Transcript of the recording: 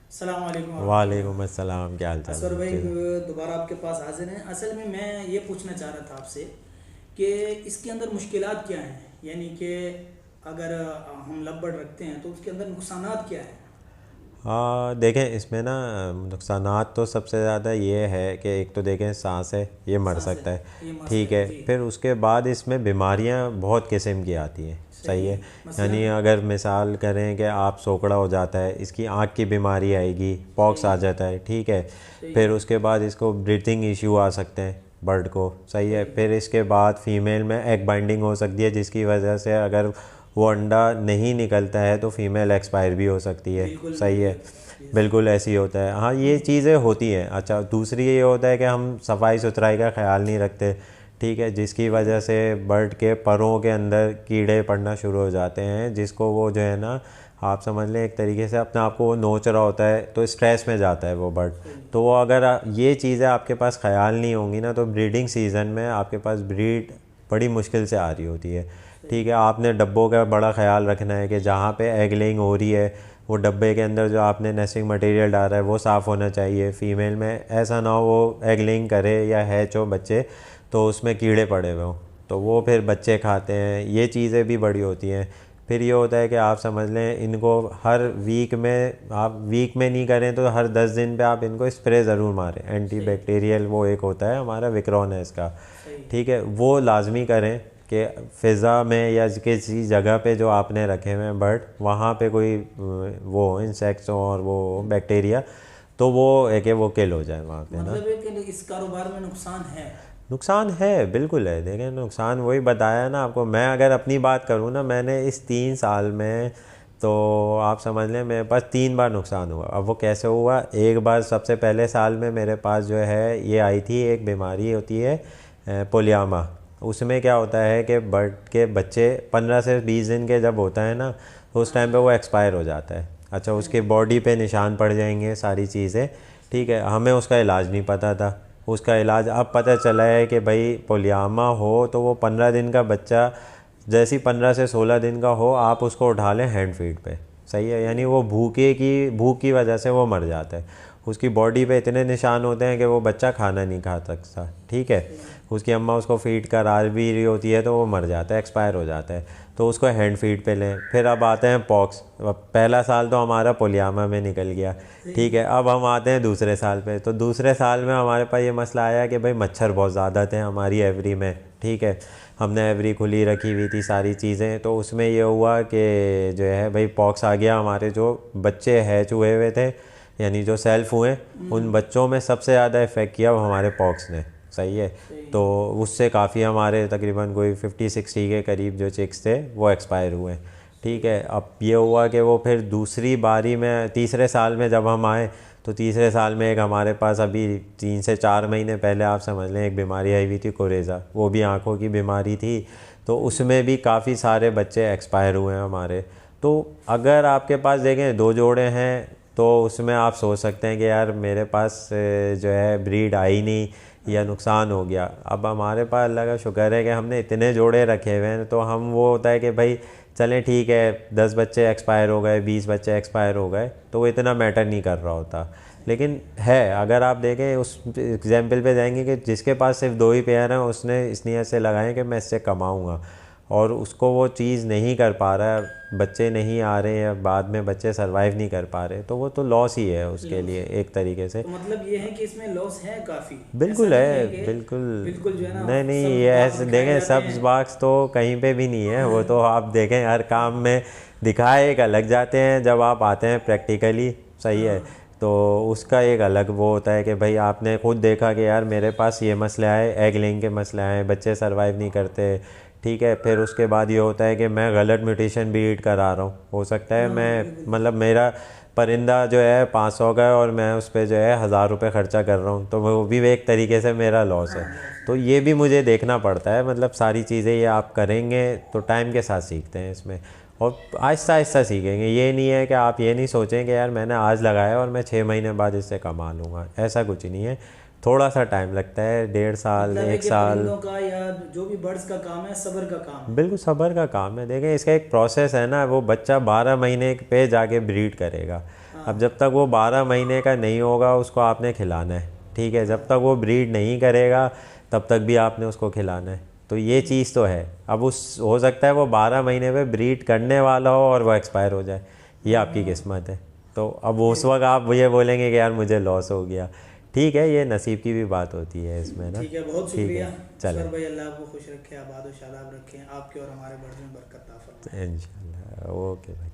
अस्सलाम वालेकुम वालेकुम वरहमतुल्लाह। अस्सलाम, क्या हाल चाल असर है भाई, जी। दोबारा आपके पास हाजिर हैं। असल में मैं ये पूछना चाह रहा था आपसे कि इसके अंदर मुश्किलात क्या हैं, यानी कि अगर हम लबड़ रखते हैं तो उसके अंदर नुकसानात क्या हैं। हाँ देखें, इसमें ना नुकसानात तो सबसे ज़्यादा ये है कि एक तो देखें सांस है, ये मर सांस है, सकता है। ये मसला ठीक है है, जी। फिर उसके बाद इसमें बीमारियां बहुत किस्म की आती हैं। सही सही है। है। मसलन। यानी अगर मिसाल करें कि आप सोकड़ा हो जाता है, इसकी आँख की बीमारी आएगी, पॉक्स सही आ है। जाता है। ठीक है। सही फिर है। उसके बाद इसको ब्रीथिंग इश्यू आ सकते हैं बर्ड को। सही है। सही है। फिर इसके बाद फीमेल में एग बाइंडिंग हो सकती है, जिसकी वजह से अगर वो अंडा नहीं निकलता है तो फीमेल एक्सपायर भी हो सकती है। बिल्कुल सही है। बिल्कुल। यस। बिल्कुल ऐसी होता है। हाँ, ये चीज़ें होती हैं। अच्छा, दूसरी ये होता है कि हम सफाई सुथराई का ख्याल नहीं रखते। ठीक है, जिसकी सही वजह है। से बर्ड के परों के अंदर कीड़े पड़ना शुरू हो जाते हैं, जिसको वो जो है ना, आप समझ लें एक तरीके से अपने आप को वो नोच रहा होता है, तो स्ट्रेस में जाता है वो बर्ड। सही। तो वो अगर ये चीज़ें आपके पास ख्याल नहीं होंगी ना, तो ब्रीडिंग सीज़न में आपके पास ब्रीड बड़ी मुश्किल से आ रही होती है। सही ठीक है, है। आपने डब्बों का बड़ा ख्याल रखना है कि जहाँ पे एग लेइंग हो रही है, वो डब्बे के अंदर जो आपने नेस्टिंग मटेरियल डाला है वो साफ़ होना चाहिए। फ़ीमेल में ऐसा ना हो वो एग लेइंग करे या हैच हो बच्चे, तो उसमें कीड़े पड़े हुए हों, तो वो फिर बच्चे खाते हैं। ये चीज़ें भी बड़ी होती हैं। फिर ये होता है कि आप समझ लें इनको हर वीक में, आप वीक में नहीं करें तो हर 10 दिन पे आप इनको स्प्रे ज़रूर मारें। एंटी सही। बैक्टीरियल वो एक होता है हमारा, विक्रॉन है इसका। सही। ठीक है, वो लाजमी करें कि फ़िज़ा में या किसी जगह पे जो आपने रखे हुए हैं बर्ड, वहाँ पे कोई वो इंसेक्ट्स और वो बैक्टीरिया, तो वो है कि वो किल हो जाए वहाँ पे ना। मतलब है कि इस कारोबार में नुकसान है। नुकसान है, बिल्कुल है। देखें, नुकसान वही बताया ना आपको। मैं अगर अपनी बात करूँ ना, मैंने इस 3 साल में, तो आप समझ लें मेरे पास 3 बार नुकसान हुआ। अब वो कैसे हुआ? एक बार सबसे पहले साल में मेरे पास जो है ये आई थी, एक बीमारी होती है पोलियामा। उसमें क्या होता है कि बर्ड के बच्चे 15 से 20 दिन के जब होता है ना, तो उस टाइम पे वो एक्सपायर हो जाता है। अच्छा, उसके बॉडी पे निशान पड़ जाएंगे, सारी चीज़ें। ठीक है, हमें उसका इलाज नहीं पता था। उसका इलाज अब पता चला है कि भाई पोलियामा हो तो वो 15 दिन का बच्चा, जैसे ही 15 से 16 दिन का हो, आप उसको उठा लें हैंड फीड पे। सही है। यानी वो भूख की वजह से वो मर जाता है। उसकी बॉडी पे इतने निशान होते हैं कि वो बच्चा खाना नहीं खा सकता। ठीक है। सही। उसकी अम्मा उसको फीड करा भी रही होती है तो वो मर जाता है, एक्सपायर हो जाता है। तो उसको हैंड फीड पे लें। फिर अब आते हैं पॉक्स। अब पहला साल तो हमारा पोलियामा में निकल गया। सही। ठीक है, अब हम आते हैं दूसरे साल पे। तो दूसरे साल में हमारे पास ये मसला आया कि भाई मच्छर बहुत ज़्यादा थे हमारी एवरी में। ठीक है, हमने एवरी खुली रखी हुई थी सारी चीज़ें, तो उसमें ये हुआ कि जो है भाई पॉक्स आ गया। हमारे जो बच्चे हैच हुए हुए थे, यानी जो सेल्फ हुए, उन बच्चों में सबसे ज़्यादा इफ़ेक्ट किया वो हमारे पॉक्स ने। सही है। सही। तो उससे काफ़ी हमारे तकरीबन कोई 50-60 के करीब जो चिक्स थे वो एक्सपायर हुए। ठीक सही। है, अब ये हुआ कि वो फिर दूसरी बारी में, तीसरे साल में जब हम आए, तो तीसरे साल में एक हमारे पास अभी 3 से 4 महीने पहले आप समझ लें एक बीमारी आई हुई थी, कोरेज़ा। वो भी आँखों की बीमारी थी। तो सही। उसमें भी काफ़ी सारे बच्चे एक्सपायर हुए हैं हमारे। तो अगर आपके पास देखें 2 जोड़े हैं, तो उसमें आप सोच सकते हैं कि यार मेरे पास जो है ब्रीड आई नहीं या हाँ। नुकसान हो गया। अब हमारे पास अल्लाह का शुक्र है कि हमने इतने जोड़े रखे हुए हैं, तो हम वो होता है कि भाई चलें ठीक है, 10 बच्चे एक्सपायर हो गए, 20 बच्चे एक्सपायर हो गए, तो वो इतना मैटर नहीं कर रहा होता। सही। लेकिन है, अगर आप देखें उस एग्जाम्पल पे जाएंगे कि जिसके पास सिर्फ 2 ही पेयर हैं, उसने इस नीयत से लगाए कि मैं इससे कमाऊँगा, और उसको वो चीज़ नहीं कर पा रहा है, बच्चे नहीं आ रहे हैं, बाद में बच्चे सरवाइव नहीं कर पा रहे, तो वो तो लॉस ही है उसके लॉस लिए है। एक तरीके से। तो मतलब ये है कि इसमें लॉस है काफ़ी। ऐसा बिल्कुल नहीं है है, कि बिल्कुल। बिल्कुल जो है ना नहीं नहीं, सब ये बाग ऐसे दिखाए देखें, जाते सब्ज हैं। बाग्स तो कहीं पे भी नहीं है। वो तो आप देखें हर काम में दिखाए एक अलग जाते हैं, जब आप आते हैं प्रैक्टिकली। सही है। हाँ। तो उसका एक अलग वो होता है कि भाई आपने खुद देखा कि यार मेरे पास ये मसले आए, एग लेइंग के मसले आए, बच्चे सरवाइव नहीं करते। ठीक है, फिर उसके बाद ये होता है कि मैं गलत म्यूटेशन ब्रीड करा रहा हूँ। हो सकता है हाँ मैं, बिल्कुल। मतलब मेरा परिंदा जो है 500 का है और मैं उस पर जो है 1000 रुपये खर्चा कर रहा हूँ, तो वो भी एक तरीके से मेरा लॉस हाँ है। लॉस है। तो ये भी मुझे देखना पड़ता है। मतलब सारी चीज़ें ये आप करेंगे तो टाइम के साथ सीखते हैं इसमें, और आहिस्ता आहिस्ता सीखेंगे। ये नहीं है कि आप ये नहीं सोचें कि यार मैंने आज लगाया और मैं 6 महीने बाद इससे कमा लूँगा, ऐसा कुछ नहीं है। थोड़ा सा टाइम लगता है, 1.5 साल मतलब है 1 कि साल। परिंदों का या जो भी बर्ड्स का काम है सब्र का काम है। बिल्कुल सब्र का काम है। देखें इसका एक प्रोसेस है ना, वो बच्चा 12 महीने पे जाके ब्रीड करेगा। अब जब तक वो 12 महीने का नहीं होगा उसको आपने खिलाना है, ठीक है। जब तक वो ब्रीड नहीं करेगा तब तक भी आपने उसको खिलाना है। तो ये चीज़ तो है। अब उस हो सकता है वो 12 महीने पे ब्रीड करने वाला हो और वो एक्सपायर हो जाए, ये आपकी किस्मत है। तो अब उस वक्त आप ये बोलेंगे कि यार मुझे लॉस हो गया, ठीक है, ये नसीब की भी बात होती है इसमें ना। ठीक है, बहुत ठीक शुक्रिया है, चलें, सर भाई, अल्लाह आपको खुश रखे, आबाद और शादाब रखें, आपके और हमारे बर्ड्स में बरकत अता फरमाए। इंशाल्लाह, ओके भाई।